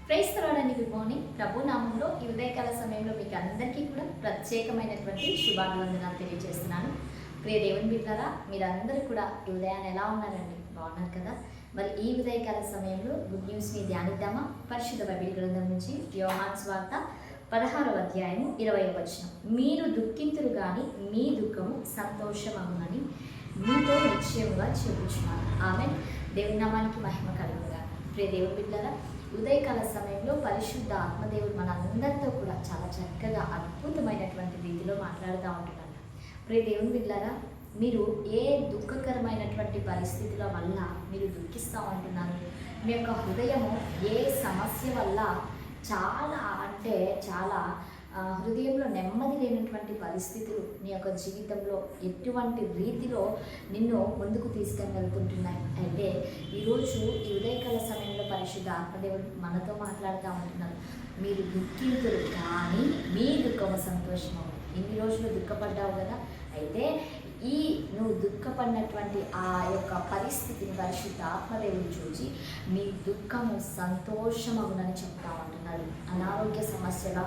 Praise తరవడానికి good morning. ప్రభు నామంలో ఈ ఉదయకాల సమయంలో మీకు అందరికీ కూడా ప్రత్యేకమైనటువంటి శుభాభివందనాలు తెలియజేస్తున్నాను. ప్రియ దేవుని బిడ్డలారా, మీరందరూ కూడా ఈ ఉదయాన్ని ఎలా ఉన్నారండి? బాగున్నారు కదా? మరి ఈ ఉదయకాల సమయంలో గుడ్ న్యూస్ని ధ్యానిద్దామా? పరిశుద్ధ బైబిల్ గ్రంథం నుంచి యోహాను సువార్త 16వ అధ్యాయము 20వ వచనం. మీరు దుఃఖింతురు గాని మీ దుఃఖము సంతోషమగునని మీతో నిశ్చయముగా చెప్పుచున్నాను. ఆమేన్. దేవుని నామానికి మహిమ కలుగుగా. ప్రియ దేవుని బిడ్డలారా, ఉదయకాల సమయంలో పరిశుద్ధ ఆత్మదేవుడు మనందరితో కూడా చాలా చక్కగా అద్భుతమైనటువంటి రీతిలో మాట్లాడుతూ ఉంటున్నాడు. ప్రియ దేవుని బిడ్డలారా, మీరు ఏ దుఃఖకరమైనటువంటి పరిస్థితుల వల్ల మీరు దుఃఖిస్తూ ఉంటున్నారు? మీ యొక్క హృదయము ఏ సమస్య వల్ల చాలా హృదయంలో నెమ్మది లేనటువంటి పరిస్థితులు నీ యొక్క జీవితంలో ఎటువంటి రీతిలో నిన్ను ముందుకు తీసుకొని వెళ్తుంటున్నాయి అంటే ఈరోజు ఈ ఉదయకాల సమయంలో పరిశుద్ధ ఆత్మదేవుడు మనతో మాట్లాడుతూ ఉంటున్నారు. మీరు దుఃఖింతురు కానీ మీ దుఃఖము సంతోషము. ఇన్ని రోజులు దుఃఖపడ్డావు కదా, అయితే నువ్వు దుఃఖపడినటువంటి ఆ యొక్క పరిస్థితిని పరిశుద్ధ ఆత్మదేవుని చూసి మీ దుఃఖము సంతోషమగునని చెప్తా ఉంటున్నారు. అనారోగ్య సమస్యల,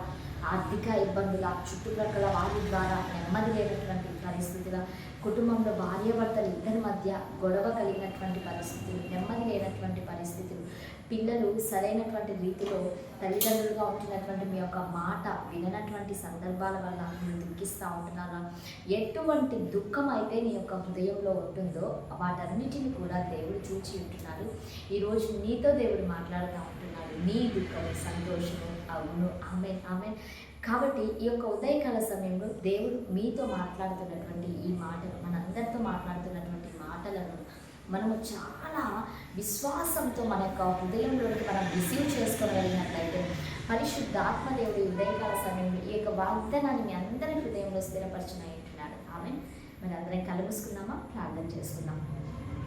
ఆర్థిక ఇబ్బందుల, చుట్టుప్రక్కల వారి ద్వారా నెమ్మది లేనటువంటి పరిస్థితుల, కుటుంబంలో భార్యాభర్తలు ఇద్దరి మధ్య గొడవ కలిగినటువంటి పరిస్థితులు, నెమ్మది లేనటువంటి పరిస్థితులు, పిల్లలు సరైనటువంటి రీతిలో తల్లిదండ్రులుగా ఉంటున్నటువంటి మీ యొక్క మాట విననటువంటి సందర్భాల వల్ల మీరు దుఃఖిస్తూ ఉంటున్నారా? ఎటువంటి దుఃఖం అయితే నీ యొక్క హృదయంలో ఉంటుందో వాటన్నిటిని కూడా దేవుడు చూచి ఉంటున్నారు. ఈరోజు నీతో దేవుడు మాట్లాడుతూ ఉంటున్నాడు. నీ దుఃఖము సంతోషము అవును. ఆమేన్, ఆమేన్. కాబట్టి ఈ యొక్క ఉదయకాల సమయంలో దేవుడు మీతో మాట్లాడుతున్నటువంటి ఈ మాటలు, మనందరితో మాట్లాడుతున్నటువంటి మాటలను మనము చాలా విశ్వాసంతో మన యొక్క హృదయంలోకి మనం రిసీవ్ చేసుకోగలిగినట్లయితే పరిశుద్ధాత్మదేవుడు ఉదయకాల సమయంలో ఈ యొక్క వాగ్దానాన్ని మీ అందరి హృదయంలో స్థిరపరచునట్టున్నాడు. ఆమేన్. మరి అందరం కలుసుకుందామా? ప్రార్థన చేసుకుందాం.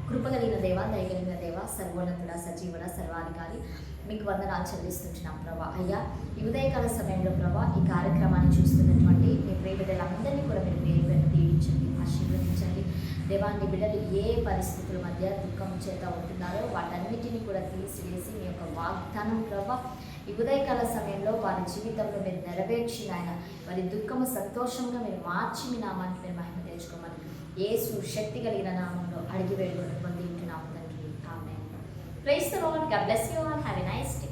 కృపగలిగిన దేవ, దయగలిగిన దేవ, సర్వోన్నతుడ, సజీవుడ, సర్వాధికారి, మీకు వందనాలు చెల్లిస్తుంటున్నాం ప్రభా. అయ్యా, ఈ ఉదయకాల సమయంలో ప్రభా ఈ కార్యక్రమాన్ని చూస్తున్నటువంటి మీ ప్రియ బిడ్డలందరినీ కూడా మీరు పేరు పేరు దీవించండి, ఆశీర్వదించండి. దేవాన్ని బిడ్డలు ఏ పరిస్థితుల మధ్య దుఃఖం చేత ఉంటున్నారో వాటన్నిటిని కూడా తీసివేసి మీ యొక్క వాగ్దానం ప్రభా ఈ ఉదయకాల సమయంలో వారి జీవితంలో మీరు నెరవేర్చి ఆయన వారి దుఃఖము సంతోషంగా మీరు మార్చి మీ నామానికి మీరు మహిమ తెచ్చుకోమని యేసు శక్తి కలిగిన నామంలో అడిగి వేడుకొని పొంది ఉంటున్నాము తండ్రి. ఆమేన్. Praise the Lord. God bless you all. Have a nice day.